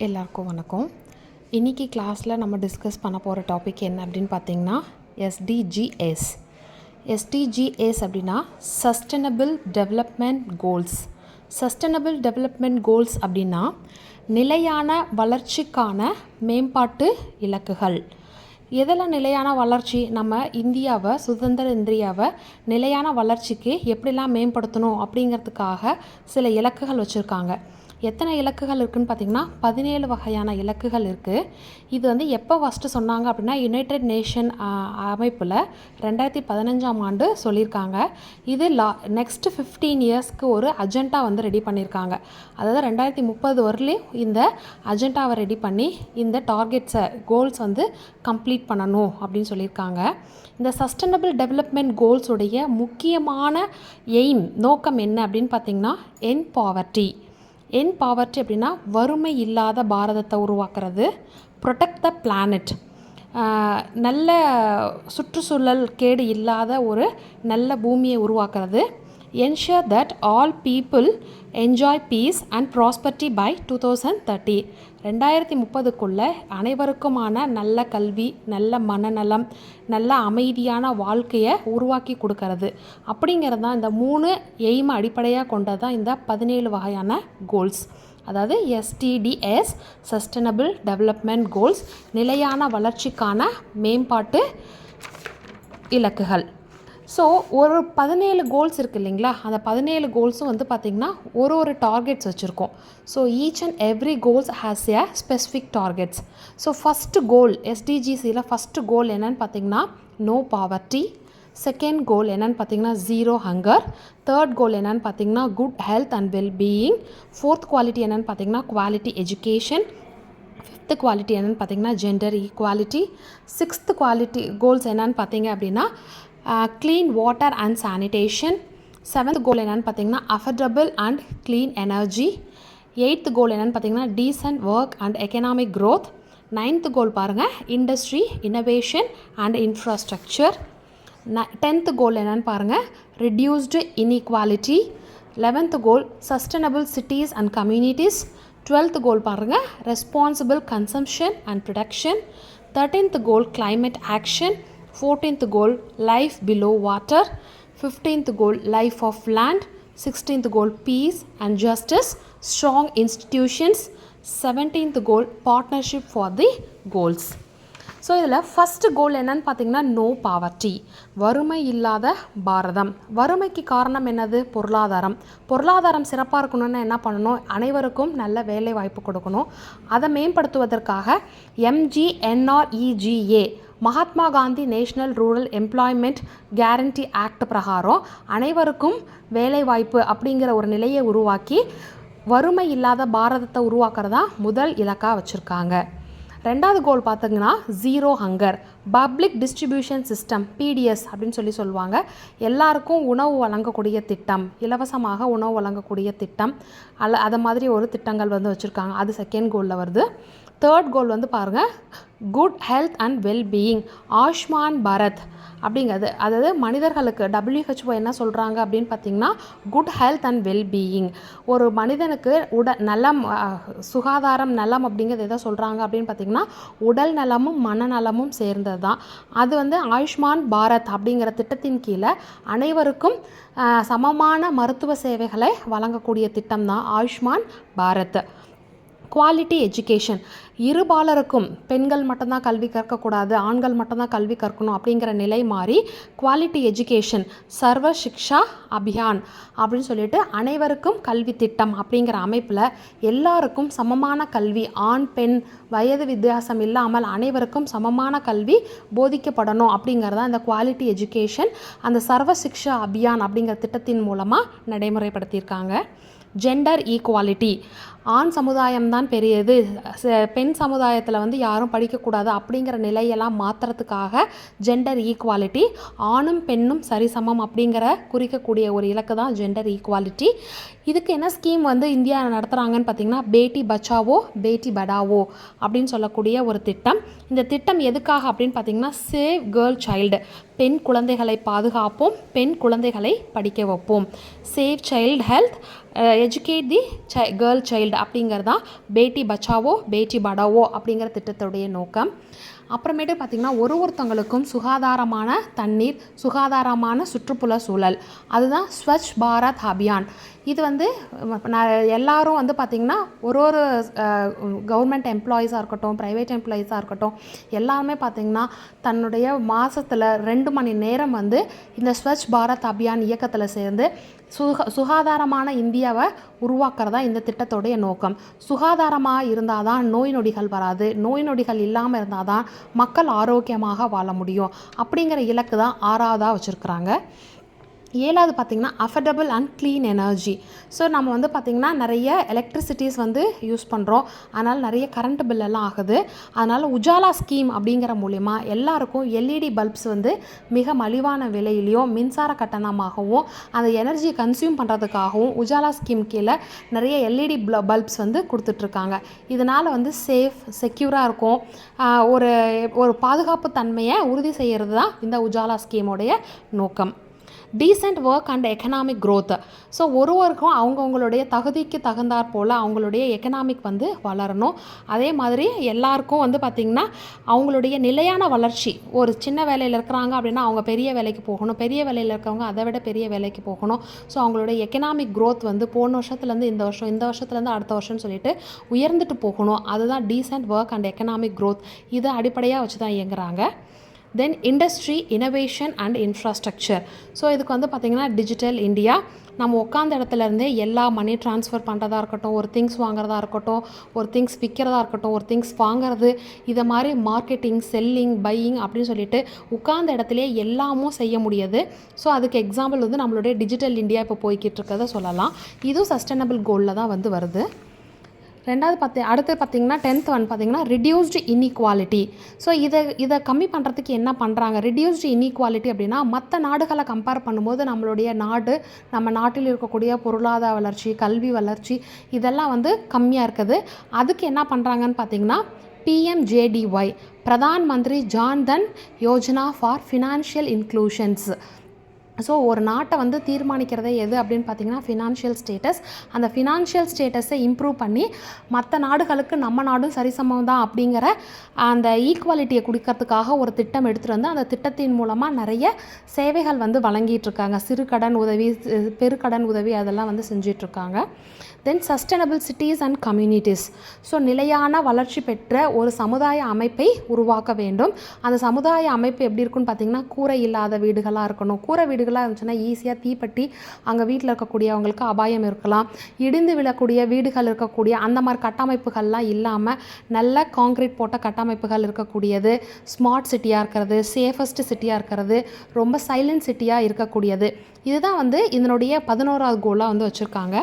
எல்லாருக்கும் வணக்கம். இன்றைக்கி கிளாஸில் நம்ம டிஸ்கஸ் பண்ண போகிற டாபிக் என்ன அப்படின்னு பார்த்தீங்கன்னா எஸ்டிஜிஎஸ். எஸ்டிஜிஎஸ் அப்படின்னா sustainable development goals. Sustainable development goals அப்படின்னா நிலையான வளர்ச்சிக்கான மேம்பாட்டு இலக்குகள். எதில் நிலையான வளர்ச்சி? நம்ம இந்தியாவை, சுதந்திர இந்தியாவை நிலையான வளர்ச்சிக்கு எப்படிலாம் மேம்படுத்தணும் அப்படிங்கிறதுக்காக சில இலக்குகள் வச்சுருக்காங்க. எத்தனை இலக்குகள் இருக்குதுன்னு பார்த்திங்கன்னா 17 வகையான இலக்குகள் இருக்குது. இது வந்து எப்போ ஃபஸ்ட்டு சொன்னாங்க அப்படின்னா யுனைடெட் நேஷன் அமைப்பில் 2015ஆம் ஆண்டு சொல்லியிருக்காங்க. இது நெக்ஸ்ட்டு 15 இயர்ஸ்க்கு ஒரு அஜெண்டா வந்து ரெடி பண்ணியிருக்காங்க. அதாவது 2030 வரலையும் இந்த அஜெண்டாவை ரெடி பண்ணி இந்த டார்கெட்ஸை கோல்ஸ் வந்து கம்ப்ளீட் பண்ணணும் அப்படின்னு சொல்லியிருக்காங்க. இந்த சஸ்டைனபிள் டெவலப்மெண்ட் கோல்ஸுடைய முக்கியமான நோக்கம் என்ன அப்படின்னு பார்த்திங்கன்னா எண்ட் பாவர்ட்டி அப்படின்னா வறுமை இல்லாத பாரதத்தை உருவாக்குறது, ப்ரொடெக்ட் த பிளானட், நல்ல சுற்றுச்சூழல் கேடு இல்லாத ஒரு நல்ல பூமியை உருவாக்குறது, ensure that all people enjoy peace and prosperity by 2030. 2030க்குள்ளே அனைவருக்குமான நல்ல கல்வி, நல்ல மனநலம், நல்ல அமைதியான வாழ்க்கையை உருவாக்கி கொடுக்கறது அப்படிங்கிறது தான் இந்த 3 எய்மை அடிப்படையாக கொண்டது தான் இந்த 17 வகையான கோல்ஸ். அதாவது எஸ்டிடிஎஸ், சஸ்டைனபிள் டெவலப்மெண்ட் கோல்ஸ், நிலையான வளர்ச்சிக்கான மேம்பாட்டு இலக்குகள். ஸோ ஒரு 17 கோல்ஸ் இருக்குது இல்லைங்களா? அந்த 17 கோல்ஸும் வந்து பார்த்திங்கன்னா ஒரு டார்கெட்ஸ் வச்சுருக்கோம். So each and every goals has a specific targets. So first goal எஸ்டிஜிசியில் ஃபஸ்ட்டு கோல் என்னென்னு பார்த்திங்கன்னா நோ பாவர்ட்டி. செகண்ட் கோல் என்னென்னு பார்த்திங்கன்னா ஜீரோ ஹங்கர். தேர்ட் கோல் என்னென்னு பார்த்திங்கன்னா good health and wellbeing. Fourth quality என்னென்னு பார்த்திங்கன்னா குவாலிட்டி எஜுகேஷன். ஃபிஃப்த்து குவாலிட்டி என்னென்னு பார்த்திங்கன்னா gender equality. Sixth quality goals என்னென்னு பார்த்திங்க அப்படின்னா clean water and sanitation. Seventh goal என்னென்னு பார்த்திங்கன்னா affordable and clean energy. Eighth goal என்னென்னு பார்த்திங்கன்னா decent work and economic growth. Ninth goal பாருங்கள் industry, innovation and infrastructure. 10th goal என்னென்னு பாருங்கள் reduced inequality. 11th goal sustainable cities and communities. 12th goal பாருங்கள் responsible consumption and production. 13th goal climate action. 14th goal life below water. 15th goal life of land. 16th goal peace and justice, strong institutions. 17th goal partnership for the goals. So இதில் first கோல் என்னன்னு பார்த்திங்கன்னா no poverty, வறுமை இல்லாத பாரதம். வறுமைக்கு காரணம் என்னது? பொருளாதாரம் சிறப்பாக இருக்கணும்னு என்ன பண்ணணும்? அனைவருக்கும் நல்ல வேலை வாய்ப்பு கொடுக்கணும். அதை மேம்படுத்துவதற்காக MGNREGA Mahatma Gandhi national rural employment guarantee act பிரகாரம் அனைவருக்கும் வேலைவாய்ப்பு அப்படிங்கிற ஒரு நிலையை உருவாக்கி வறுமை இல்லாத பாரதத்தை உருவாக்குறதா முதல் இலக்காக வச்சுருக்காங்க. ரெண்டாவது கோல் பார்த்திங்கன்னா zero hunger, public distribution system, PDS அப்படின்னு சொல்லுவாங்க. எல்லாருக்கும் உணவு வழங்கக்கூடிய திட்டம், இலவசமாக உணவு வழங்கக்கூடிய திட்டம், அதை மாதிரி ஒரு திட்டங்கள் வந்து வச்சுருக்காங்க. அது செகண்ட் கோலில் வருது. தேர்ட் கோல் வந்து பாருங்கள் good health and wellbeing, Ayushman Bharat அப்படிங்கிறது. அதாவது மனிதர்களுக்கு WHO என்ன சொல்கிறாங்க அப்படின்னு பார்த்திங்கன்னா குட் ஹெல்த் அண்ட் வெல்பீயிங். ஒரு மனிதனுக்கு நலம், சுகாதாரம், நலம் அப்படிங்கிறது எதை சொல்கிறாங்க அப்படின்னு பார்த்திங்கன்னா உடல் நலமும் மனநலமும் சேர்ந்தது தான். அது வந்து ஆயுஷ்மான் பாரத் அப்படிங்கிற திட்டத்தின் கீழே அனைவருக்கும் சமமான மருத்துவ சேவைகளை வழங்கக்கூடிய திட்டம் தான் ஆயுஷ்மான் பாரத். குவாலிட்டி எஜுகேஷன், இருபாலருக்கும், பெண்கள் மட்டும்தான் கல்வி கற்கக்கூடாது, ஆண்கள் மட்டும்தான் கல்வி கற்கணும் அப்படிங்கிற நிலை மாறி குவாலிட்டி எஜுகேஷன், சர்வ சிக்ஷா அபியான் அப்படின்னு சொல்லிட்டு அனைவருக்கும் கல்வி திட்டம் அப்படிங்கிற அமைப்பில் எல்லாருக்கும் சமமான கல்வி, ஆண் பெண் வயது வித்தியாசம் இல்லாமல் அனைவருக்கும் சமமான கல்வி போதிக்கப்படணும் அப்படிங்கிறதான் இந்த குவாலிட்டி எஜுகேஷன் அந்த சர்வ சிக்ஷா அபியான் அப்படிங்கிற திட்டத்தின் மூலமாக நடைமுறைப்படுத்தியிருக்காங்க. ஜெண்டர் ஈக்குவாலிட்டி, ஆண் சமுதாயம்தான் பெரியது, பெண் சமுதாயத்தில் வந்து யாரும் படிக்கக்கூடாது அப்படிங்கிற நிலையெல்லாம் மாற்றுறதுக்காக ஜெண்டர் ஈக்குவாலிட்டி, ஆணும் பெண்ணும் சரிசமம் அப்படிங்கிற குறிக்கக்கூடிய ஒரு இலக்கு தான் ஜெண்டர் ஈக்குவாலிட்டி. இதுக்கு என்ன ஸ்கீம் வந்து இந்தியா நடத்துகிறாங்கன்னு பார்த்திங்கன்னா பேட்டி பச்சாவோ பேட்டி படாவோ அப்படின்னு சொல்லக்கூடிய ஒரு திட்டம். இந்த திட்டம் எதுக்காக அப்படின்னு பார்த்திங்கன்னா சேவ் கேர்ள் சைல்டு, பெண் குழந்தைகளை பாதுகாப்போம், பெண் குழந்தைகளை படிக்க வைப்போம். Save child health, educate the girl child அப்படிங்கிறது தான் பேட்டி பச்சாவோ பேட்டி படாவோ அப்படிங்கிற திட்டத்துடைய நோக்கம். அப்புறமேட்டு பார்த்திங்கன்னா ஒருத்தவங்களுக்கும் சுகாதாரமான தண்ணீர், சுகாதாரமான சுற்றுப்புற சூழல், அதுதான் ஸ்வச் பாரத் அபியான். இது வந்து எல்லாரும் வந்து பார்த்திங்கன்னா ஒரு கவர்மெண்ட் எம்ப்ளாயீஸாக இருக்கட்டும், ப்ரைவேட் எம்ப்ளாயீஸாக இருக்கட்டும், எல்லாருமே பார்த்திங்கன்னா தன்னுடைய மாதத்தில் 2 மணி நேரம் வந்து இந்த ஸ்வச் பாரத் அபியான் இயக்கத்தில் சேர்ந்து சுகாதாரமான இந்தியாவை உருவாக்குறதா இந்த திட்டத்தோடைய நோக்கம். சுகாதாரமாக இருந்தால் தான் நோய் நொடிகள் வராது, நோய் நொடிகள் இல்லாமல் இருந்தால் தான் மக்கள் ஆரோக்கியமாக வாழ முடியும் அப்படிங்கிற இலக்கு தான் 6ஆவதாக வச்சுருக்குறாங்க. 7வது பார்த்திங்கன்னா affordable and clean energy. So நம்ம வந்து பார்த்திங்கன்னா நிறைய எலக்ட்ரிசிட்டிஸ் வந்து யூஸ் பண்ணுறோம், அதனால் நிறைய கரண்ட் பில்லெல்லாம் ஆகுது. அதனால் உஜாலா ஸ்கீம் அப்படிங்கிற மூலிமா எல்லாருக்கும் எல்இடி பல்ப்ஸ் வந்து மிக மலிவான விலையிலையும் மின்சார கட்டணமாகவும் அந்த எனர்ஜி கன்சியூம் பண்ணுறதுக்காகவும் உஜாலா ஸ்கீம் கீழே நிறைய எல்இடி பல்ப்ஸ் வந்து கொடுத்துட்ருக்காங்க. இதனால் வந்து செக்யூராக இருக்கும், ஒரு பாதுகாப்பு தன்மையை உறுதி செய்கிறது தான் இந்த உஜாலா ஸ்கீமோடைய நோக்கம். Decent work and economic growth. So ஒருவருக்கும் அவங்கவுங்களுடைய தகுதிக்கு தகுந்தாற் போல் அவங்களுடைய எக்கனாமிக் வந்து வளரணும். அதே மாதிரி எல்லாருக்கும் வந்து பார்த்திங்கன்னா அவங்களுடைய நிலையான வளர்ச்சி, ஒரு சின்ன வேலையில் இருக்கிறாங்க அப்படின்னா அவங்க பெரிய வேலைக்கு போகணும், பெரிய வேலையில் இருக்கிறவங்க அதை விட பெரிய வேலைக்கு போகணும். ஸோ அவங்களுடைய எக்கனாமிக் க்ரோத் வந்து போன வருஷத்துலேருந்து இந்த வருஷம், இந்த வருஷத்துலேருந்து அடுத்த வருஷம்னு சொல்லிட்டு உயர்ந்துட்டு போகணும். அதுதான் decent work and economic growth. இதை அடிப்படையாக வச்சு தான் இயங்குறாங்க. Then industry, innovation and infrastructure. So இதுக்கு வந்து பார்த்திங்கன்னா டிஜிட்டல் இந்தியா, நம்ம உட்காந்த இடத்துலேருந்தே எல்லா மணி ட்ரான்ஸ்ஃபர் பண்ணுறதா இருக்கட்டும், ஒரு திங்ஸ் வாங்குறதா இருக்கட்டும், ஒரு திங்ஸ் விற்கிறதா இருக்கட்டும், ஒரு திங்ஸ் வாங்குறது, இதை மாதிரி மார்க்கெட்டிங், செல்லிங், பையிங் அப்படின்னு சொல்லிட்டு உட்காந்த இடத்துலையே எல்லாமும் செய்ய முடியாது. ஸோ அதுக்கு எக்ஸாம்பிள் வந்து நம்மளுடைய டிஜிட்டல் இந்தியா இப்போ போய்கிட்டு இருக்கிறத சொல்லலாம். இதுவும் சஸ்டைனபிள் கோலில் தான் வந்து வருது. அடுத்து பார்த்திங்கன்னா 10th ஒன் பார்த்திங்கன்னா ரிடியூஸ்டு இன்இக்வாலிட்டி. ஸோ இதை கம்மி பண்ணுறதுக்கு என்ன பண்ணுறாங்க? ரிடியூஸ்டு இன்இக்வாலிட்டி அப்படின்னா மற்ற நாடுகளை கம்பேர் பண்ணும்போது நம்மளுடைய நாடு, நம்ம நாட்டில் இருக்கக்கூடிய பொருளாதார வளர்ச்சி, கல்வி வளர்ச்சி இதெல்லாம் வந்து கம்மியாக இருக்குது. அதுக்கு என்ன பண்ணுறாங்கன்னு பார்த்திங்கன்னா PMJDY, Pradhan Mantri Jan Dhan Yojana for financial inclusions. So ஒரு நாட்டை வந்து தீர்மானிக்கிறதே எது அப்படின்னு பார்த்திங்கன்னா ஃபினான்ஷியல் ஸ்டேட்டஸ். அந்த ஃபினான்ஷியல் ஸ்டேட்டஸை இம்ப்ரூவ் பண்ணி மற்ற நாடுகளுக்கு நம்ம நாடும் சரிசமம் தான் அப்படிங்கிற அந்த ஈக்குவாலிட்டியை கொடுக்கறதுக்காக ஒரு திட்டம் எடுத்துகிட்டு வந்து அந்த திட்டத்தின் மூலமாக நிறைய சேவைகள் வந்து வழங்கிட்டுருக்காங்க. சிறு கடன் உதவி, பெருக்கடன் உதவி அதெல்லாம் வந்து செஞ்சிட்ருக்காங்க. Then sustainable cities and communities. So நிலையான வளர்ச்சி பெற்ற ஒரு சமுதாய அமைப்பை உருவாக்க வேண்டும். அந்த சமுதாய அமைப்பு எப்படி இருக்குன்னு பார்த்திங்கன்னா கூரை இல்லாத வீடுகளாக இருக்கணும். கூரை வீடுகளாக இருந்துச்சுன்னா ஈஸியாக தீப்பற்றி அங்கே வீட்டில் இருக்கக்கூடியவங்களுக்கு அபாயம் இருக்கலாம். இடிந்து விழக்கூடிய வீடுகள் இருக்கக்கூடிய அந்த மாதிரி கட்டமைப்புகள்லாம் இல்லாமல் நல்ல கான்க்ரீட் போட்ட கட்டமைப்புகள் இருக்கக்கூடியது, ஸ்மார்ட் சிட்டியாக இருக்கிறது, சேஃபஸ்ட் சிட்டியாக இருக்கிறது, ரொம்ப சைலண்ட் சிட்டியாக இருக்கக்கூடியது. இதுதான் வந்து இதனுடைய 11வது கோலாக வந்து வச்சுருக்காங்க.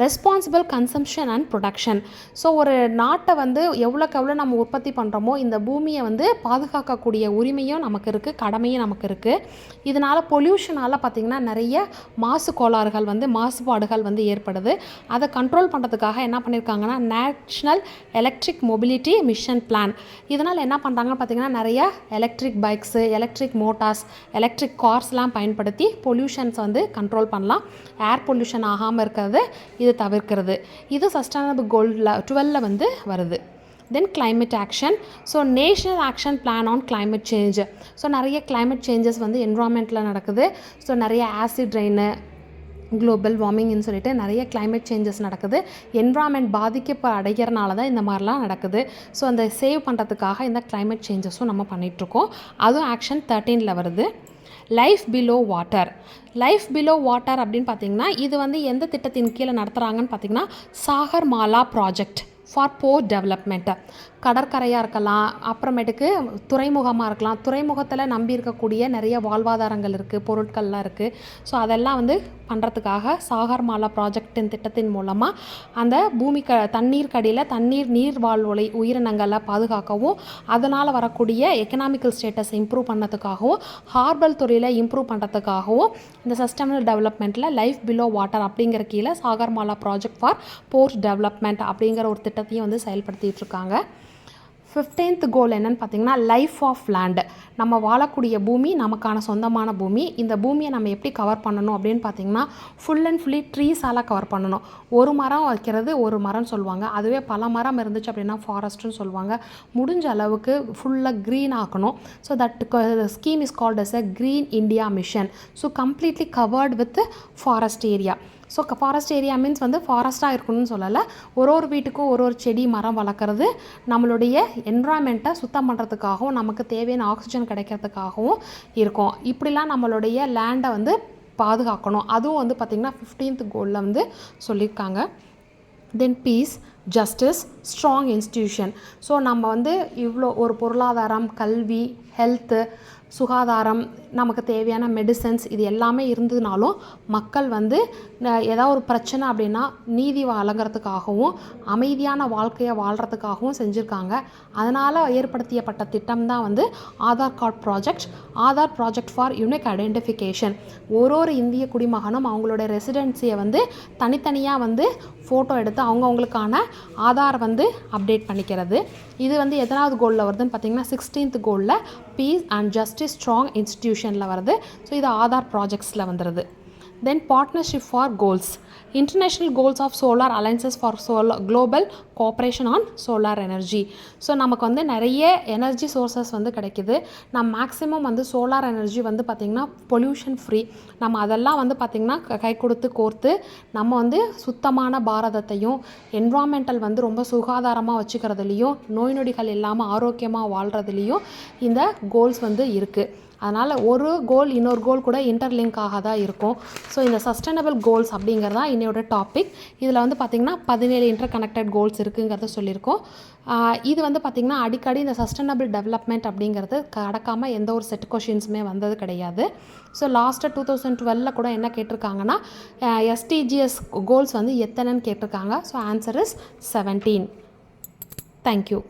Responsible consumption and production. So ஒரு நாட்டை வந்து எவ்வளோக்கு எவ்வளோ நம்ம உற்பத்தி பண்ணுறோமோ இந்த பூமியை வந்து பாதுகாக்கக்கூடிய உரிமையும் நமக்கு இருக்குது, கடமையும் நமக்கு இருக்குது. இதனால் பொல்யூஷனால் பார்த்திங்கன்னா நிறைய மாசுபாடுகள் வந்து ஏற்படுது. அதை கண்ட்ரோல் பண்ணுறதுக்காக என்ன பண்ணியிருக்காங்கன்னா national electric mobility mission plan. இதனால் என்ன பண்ணுறாங்கன்னு பார்த்திங்கன்னா நிறைய electric bikes, electric motors, electric கார்ஸ்லாம் பயன்படுத்தி பொல்யூஷன்ஸ் வந்து கண்ட்ரோல் பண்ணலாம். ஏர் பொல்யூஷன் ஆகாமல் இருக்கிறது இது தவிர்க்கிறது. இது சஸ்டைனபிள் கோல் 12 வந்து வருது. தென் climate action. So national action plan on climate change. So நிறைய climate சேஞ்சஸ் வந்து என்விரான்மெண்ட்டில் நடக்குது. ஸோ நிறைய ஆசிட் ரெயின், குளோபல் வார்மிங்னு சொல்லிட்டு நிறைய climate சேஞ்சஸ் நடக்குது. என்விரான்மெண்ட் அடைகிறனால தான் இந்த மாதிரிலாம் நடக்குது. ஸோ அந்த சேவ் பண்ணுறதுக்காக இந்த climate சேஞ்சஸும் நம்ம பண்ணிகிட்ருக்கோம். அதுவும் ஆக்ஷன் 13 வருது. Life below water. Life below water அப்படின்னு பார்த்திங்கன்னா இது வந்து எந்த திட்டத்தின் கீழே நடத்துகிறாங்கன்னு பார்த்திங்கன்னா Sagar Mala project for port development. கடற்கரையாக இருக்கலாம், அப்புறமேட்டுக்கு துறைமுகமாக இருக்கலாம். துறைமுகத்தில் நம்பி இருக்கக்கூடிய நிறைய வாழ்வாதாரங்கள் இருக்குது, பொருட்கள்லாம் இருக்குது. ஸோ அதெல்லாம் வந்து பண்ணுறதுக்காக சாகர் மாலா ப்ராஜெக்டின் திட்டத்தின் மூலமாக அந்த தண்ணீர் நீர் வாழ்வொலை உயிரினங்களை பாதுகாக்கவும், அதனால் வரக்கூடிய எக்கனாமிக்கல் ஸ்டேட்டஸை இம்ப்ரூவ் பண்ணதுக்காகவும், ஹார்பல் துறையில் இம்ப்ரூவ் பண்ணுறதுக்காகவும் இந்த சஸ்டைனபிள் டெவலப்மெண்ட்டில் லைஃப் பிலோ வாட்டர் அப்படிங்கிற கீழே Sagar Mala project for port development அப்படிங்கிற ஒரு திட்டத்தையும் வந்து செயல்படுத்திகிட்டு இருக்காங்க. 15th கோல் என்னன்னு பார்த்தீங்கன்னா லைஃப் ஆஃப் லேண்டு. நம்ம வாழக்கூடிய பூமி நமக்கான சொந்தமான பூமி. இந்த பூமியை நம்ம எப்படி கவர் பண்ணணும் அப்படின்னு பார்த்தீங்கன்னா ஃபுல் அண்ட் ஃபுல்லி ட்ரீஸால் கவர் பண்ணணும். ஒரு மரம் வைக்கிறது ஒரு மரம் சொல்லுவாங்க, அதுவே பல மரம் இருந்துச்சு அப்படின்னா ஃபாரஸ்ட்டுன்னு சொல்லுவாங்க. முடிஞ்ச அளவுக்கு ஃபுல்லாக க்ரீன் ஆக்கணும். So that scheme is called as a green India mission. So completely covered with forest area. So forest area means வந்து ஃபாரஸ்ட்டாக இருக்கணும்னு சொல்லலை, ஒரு வீட்டுக்கும் ஒரு செடி மரம் வளர்க்குறது நம்மளுடைய என்விரான்மெண்ட்டை சுத்தம் பண்ணுறதுக்காகவும் நமக்கு தேவையான ஆக்சிஜன் கிடைக்கிறதுக்காகவும் இருக்கும். இப்படிலாம் நம்மளுடைய லேண்டை வந்து பாதுகாக்கணும். அதுவும் வந்து பார்த்திங்கன்னா 15th கோலில் வந்து சொல்லியிருக்காங்க. Then peace, justice, strong institution. So நம்ம வந்து இவ்வளோ ஒரு பொருளாதாரம், கல்வி, ஹெல்த்து, சுகாதாரம், நமக்கு தேவையான மெடிசன்ஸ் இது எல்லாமே இருந்ததுனாலும் மக்கள் வந்து ஏதாவது ஒரு பிரச்சனை அப்படின்னா நீதி வழங்குறதுக்காகவும் அமைதியான வாழ்க்கையை வாழ்கிறதுக்காகவும் செஞ்சுருக்காங்க. அதனால் ஏற்படுத்தியப்பட்ட திட்டம் தான் வந்து Aadhaar card project. Aadhaar project for unique identification. ஒரு இந்திய குடிமகனும் அவங்களோட ரெசிடென்சியை வந்து தனித்தனியாக வந்து ஃபோட்டோ எடுத்து அவங்கவுங்களுக்கான ஆதார் வந்து அப்டேட் பண்ணிக்கிறது. இது வந்து எத்தனாவது கோலில் வருதுன்னு பார்த்தீங்கன்னா 16th கோலில் பீஸ் அண்ட் ஜஸ்டிஸ் ஸ்ட்ராங் இன்ஸ்டிடியூஷனில் வருது. ஸோ இது ஆதார் ப்ராஜெக்ட்ஸில் வந்துடுது. Then partnership for goals. International goals of solar alliances for global cooperation on solar energy. So நமக்கு வந்து நிறைய எனர்ஜி சோர்ஸஸ் வந்து கிடைக்கிது. நம்ம மேக்ஸிமம் வந்து சோலார் எனர்ஜி வந்து பார்த்திங்கன்னா பொல்யூஷன் ஃப்ரீ. நம்ம அதெல்லாம் வந்து பார்த்திங்கன்னா கை கொடுத்து கோர்த்து நம்ம வந்து சுத்தமான பாரதத்தையும் என்விரான்மெண்டல் வந்து ரொம்ப சுகாதாரமாக வச்சுக்கிறதுலையும் நோய் நொடிகள் இல்லாமல் ஆரோக்கியமாக வாழ்கிறதுலையும் இந்த கோல்ஸ் வந்து இருக்குது. அதனால் ஒரு கோல் இன்னொரு கோல் கூட இன்டர்லிங்காக தான் இருக்கும். ஸோ இந்த சஸ்டைனபிள் கோல்ஸ் அப்படிங்கிறதா என்னோட டாபிக். இதில் வந்து பார்த்திங்கன்னா 17 இன்டர் கனெக்டட் கோல்ஸ் இருக்குங்கிறத சொல்லியிருக்கோம். இது வந்து பார்த்திங்கன்னா அடிக்கடி இந்த சஸ்டைனபிள் டெவலப்மெண்ட் அப்படிங்கிறது கடக்காமல் எந்த ஒரு செட் கொஷின்ஸுமே வந்தது கிடையாது. ஸோ லாஸ்ட்டாக 2012 கூட என்ன கேட்டிருக்காங்கன்னா எஸ்டிஜிஎஸ் கோல்ஸ் வந்து எத்தனைன்னு கேட்டிருக்காங்க. So answer is 17. தேங்க்யூ.